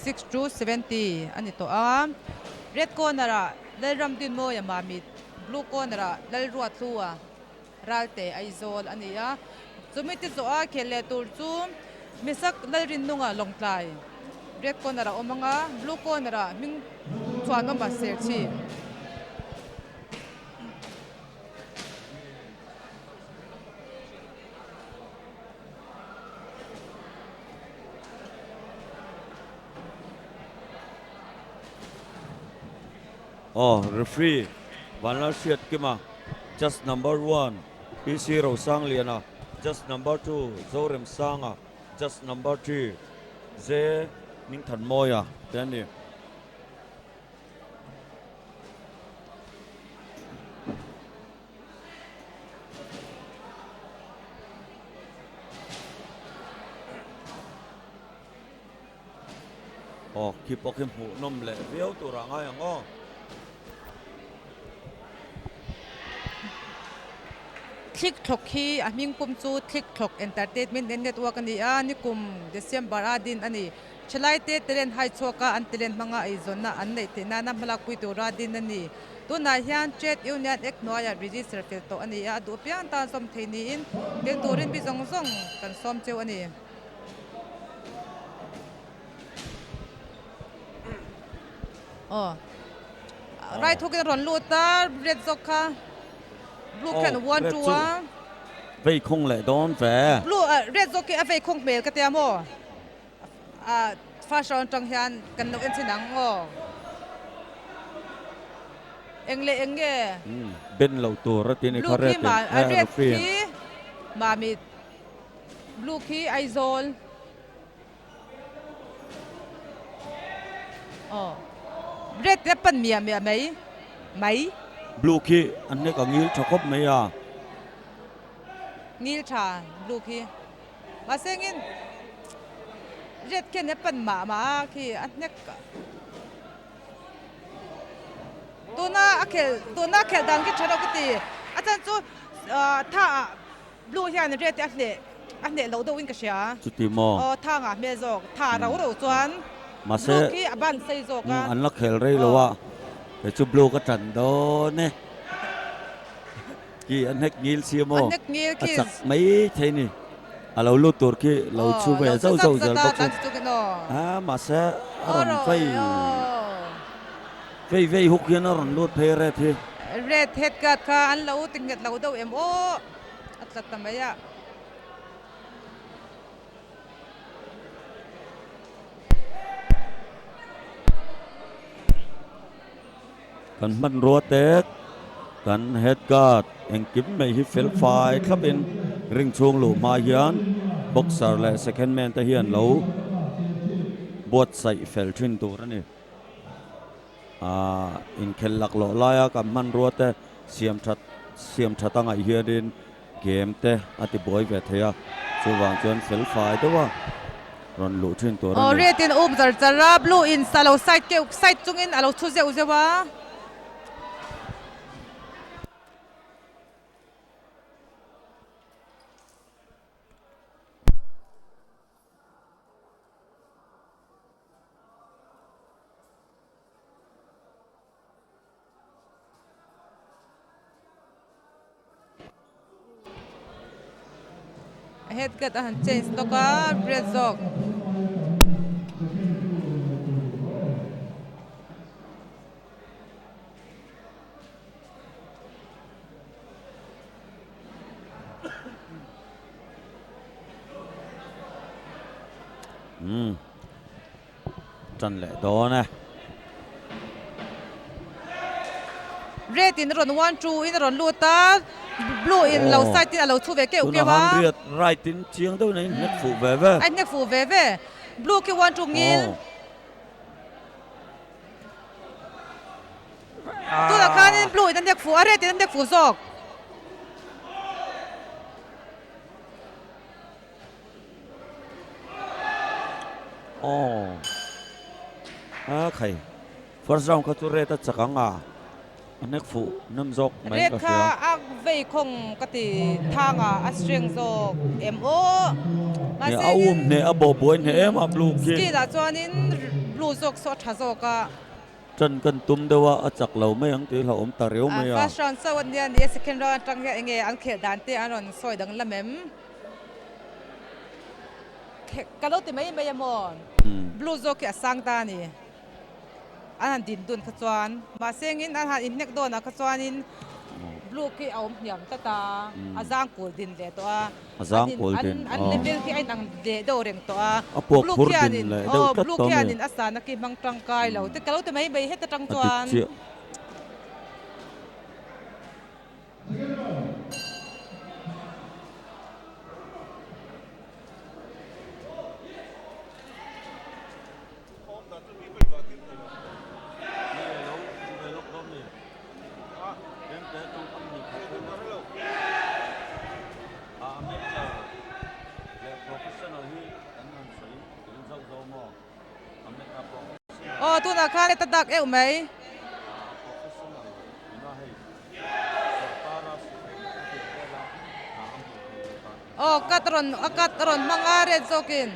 66-70 ani to red corner Lalramdinmawia Mamit blue corner Lalruathlua Ralte Aizawl ania chumiti zo a khele tur chu misak lalrin nunga longtlai red corner omanga blue corner ming chuan ma ser chi Oh, referee, Vanla Shiat Kima, just number 1, PC Rosang Liana, just number 2, Zorem Sanga, just number 3, Ze Ningthan Moya, Danny. Oh, keep walking who nomle, Vio to Rangayango. TikTok hi aming pum chu TikTok entertainment network ani nikum December adin ani chalai te tren hai choka an tren manga aizona an nei te na malak pui tu radin ani tu na hian trade union act noya register fel to ani du pian ta som theini in tel turin bi zong zong kan som cheu ani right hook ron luta red zokha blue can one to one vây không lại đón về blue red zokha vây không bel cái tiamo fashion trong hian kan no en sinang engle enge bên lầu tour ra tiền blue ki ma red ki Mamit blue ki Aizawl red te pan mia mấy blue ki anh ấy có nghĩ cho cốc mấy ngil cha blue ki mà sengin red ke ne pan ma ki anh nek tu na khel dang ki charo ki ti achan chu tha blue hian red anh le lo do win ka sia chút tí mò tha nga me jok tha ro chuan mà sẽ blue ki aban sei jok anh lắc khel rei lo để chút blue cái trận đó nè ki anh hết ngil xia mò chắc mấy thế nè lâu lút tour ki lâu chu về dâu giờ bốc mà sẽ run vây hút kia nó run lút phê red thì red head cut ka an lo tinget lo do em at tamaya kan man ruột tết kan head guard anh kiếm mấy hi fel phai khắp bên ring chuông lũ ma hiền boxer lại second man ta hiền lâu buat sai fel trin tu ra nè in khel lak lo laya kan man ruột tết siam that tăng ai hiền đến game te ati boy về thea chu wang chuan fel phai đó wa ron lũ trin tu ra nè red in zara blue in salo side chung in alo thu zeu zewa head cut change to ka red zok chân lệ đó nè red in ron 1-2 in ron luta blue in low side in low thu ve ke okay wa red right in chiang đâu này net phụ về anh net phụ về blue ke 1-2 ngil tu la kan in blue in net phụ red in net phụ zok khay first round ka tu red ta chakang anek phụ nam zok mấy red ka ak vei khong kati thanga astreng zok mo ne nè abo boy nè em blue ki ski la chuan in blue zok so thazoka chân cần tum dewa achak lo mai ang ti lo ta reu mai first round so one yan ye second round tang ya nge an khel dan te anon soi dang lamem kalo ti mai mai mon blue zok ya sang ta ni an din dun khachwan ma sengin an han in nek don a khachwanin blue ki aum hiam ta azang kul din le to a azang kul din an level ki ai nang de do reng to a apok khur din le deu tat blue to ki me anin asana ki mang tang kai lo te kalo ti mai bai het tang chuan tu na khan ta dak eu mai katron mangare zokin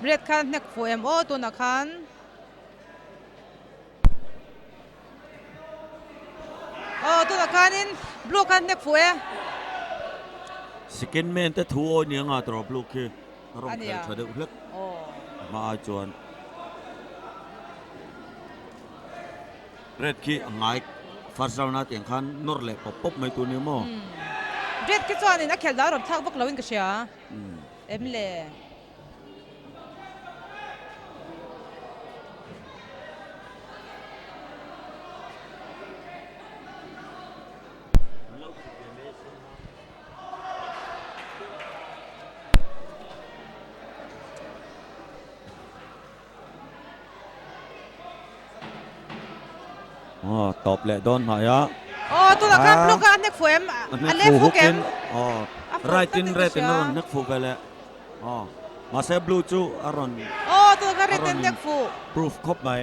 red khan nek fu em tu na khan tu na khanin blue khan nek fu e skin men te thu o ni nga tro blue ki rom khel thade ulak ma chuan red ki angai first round na tiang khan nor le pop mai tu ni mo red ki chuan in a khel da ron thak bok lawin ka sia em le top le don ma ya tu na khan blue khan nek fu em a le fu kem right in red in ron nek fu bele ma se blue chu aron tu na red in nek fu proof khop mai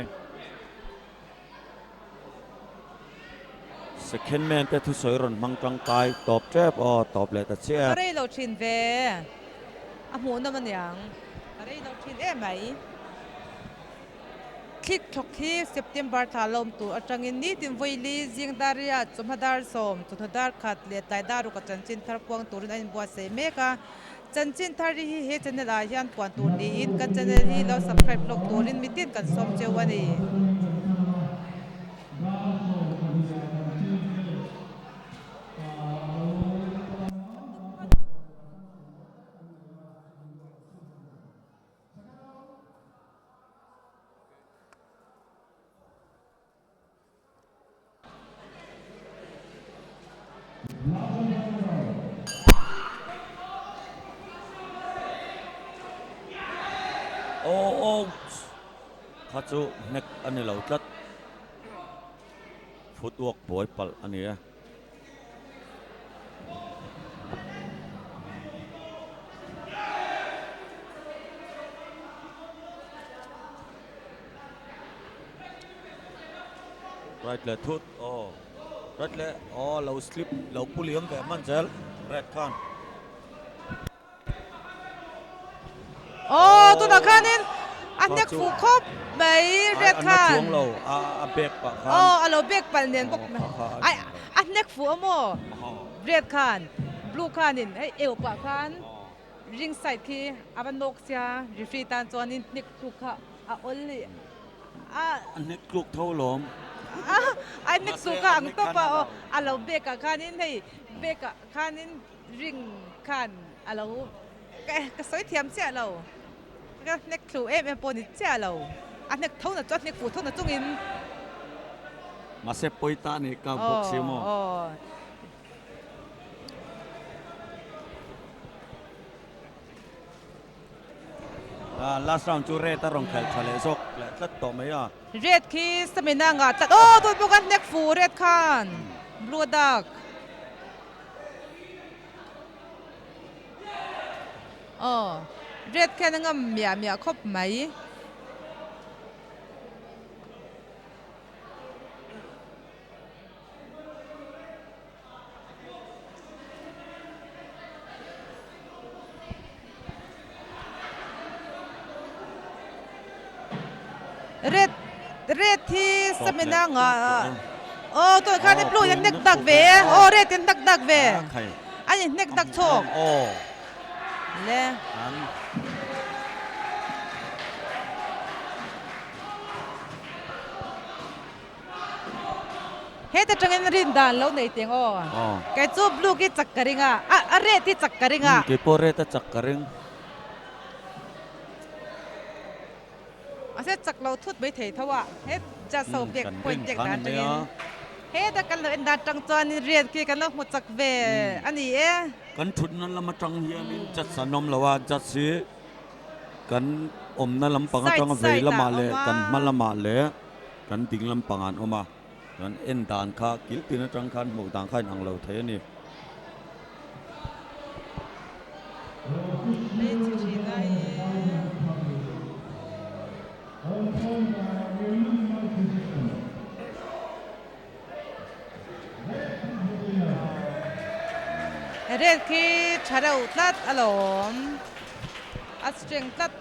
second man te thu soi ron mang tang kai top trap top le ta che rei lo thin ve a mu na man yang rei lo thin e mai click thok hi September thalom tu atangin ni tin voili jing daria chumhadar som chumhadar khat le taidaru ka chanchin thar kwang turin ain bua se meka chanchin thari hi he channel a hian puan tur ni in kan channel hi lo subscribe lok turin mitin kan som chewani khachu nek ani lo tlat footwork boy pal ani ya right le thut right le low slip low puliam ve man jal red khan tu na khanin an nek fu khop mai red khan chuang lo a bek pa khan alo bek pal nen bok ai an nek fu mo red khan blue khanin ai eu pa khan ring side ki abanok sia referee tan chuanin nek thu kha a only an nek kluk tho lom ai nek su ka ang to pa alo bek khanin hei bek khanin ring khan alo ka soi thiam sia lo nek thu em poni sia lo an nek thau na chot nek fu thau na chungin ma se poita ni ka box mo last round chu red ta rong khel chale sok le tlat to mai ya red ki stamina nga tat tu bukan nek fu red khan blue dark อ๋อเรียดแค่นั้นก็เมียครบไหมเรียดที่สมินังอ่ะโอ้ตัวข้าได้ปลุกยันเด็กดักเวโอ้เรียดยันดักเวอันนี้เด็กดักโชกโอ้เล่เฮ้แต่จังเงินรินดานแล้วในเตียงอ๋อแกจูบลูกที่จักกระริงอ่ะเรียดที่จักกระริงอ่ะแกปวดเรียดจักกระริงอาเสจักเราทุดไม่เถอะว่าเฮ็ดจะสอบเด็กป่วยเด็กด่านจังเงินเฮ็ดแต่กันเลยด่านจังจวนเรียนกี่กันแล้วหมดจักเวอันนี้กันทุนนั้นละมาจังเฮียนี่จัดสนมละว่าจัดซื้อกันอมนั่นลำปังจังเวละมาเลยกันมันละมาเลยกันติงลำปังอันออกมากันเอ็นด่านข้ากิลตินจังคันหมู่ต่างข้านังเราเทนี่เรียนคือชาดาอุตัดอารมณ์อัศจรรย์ตัด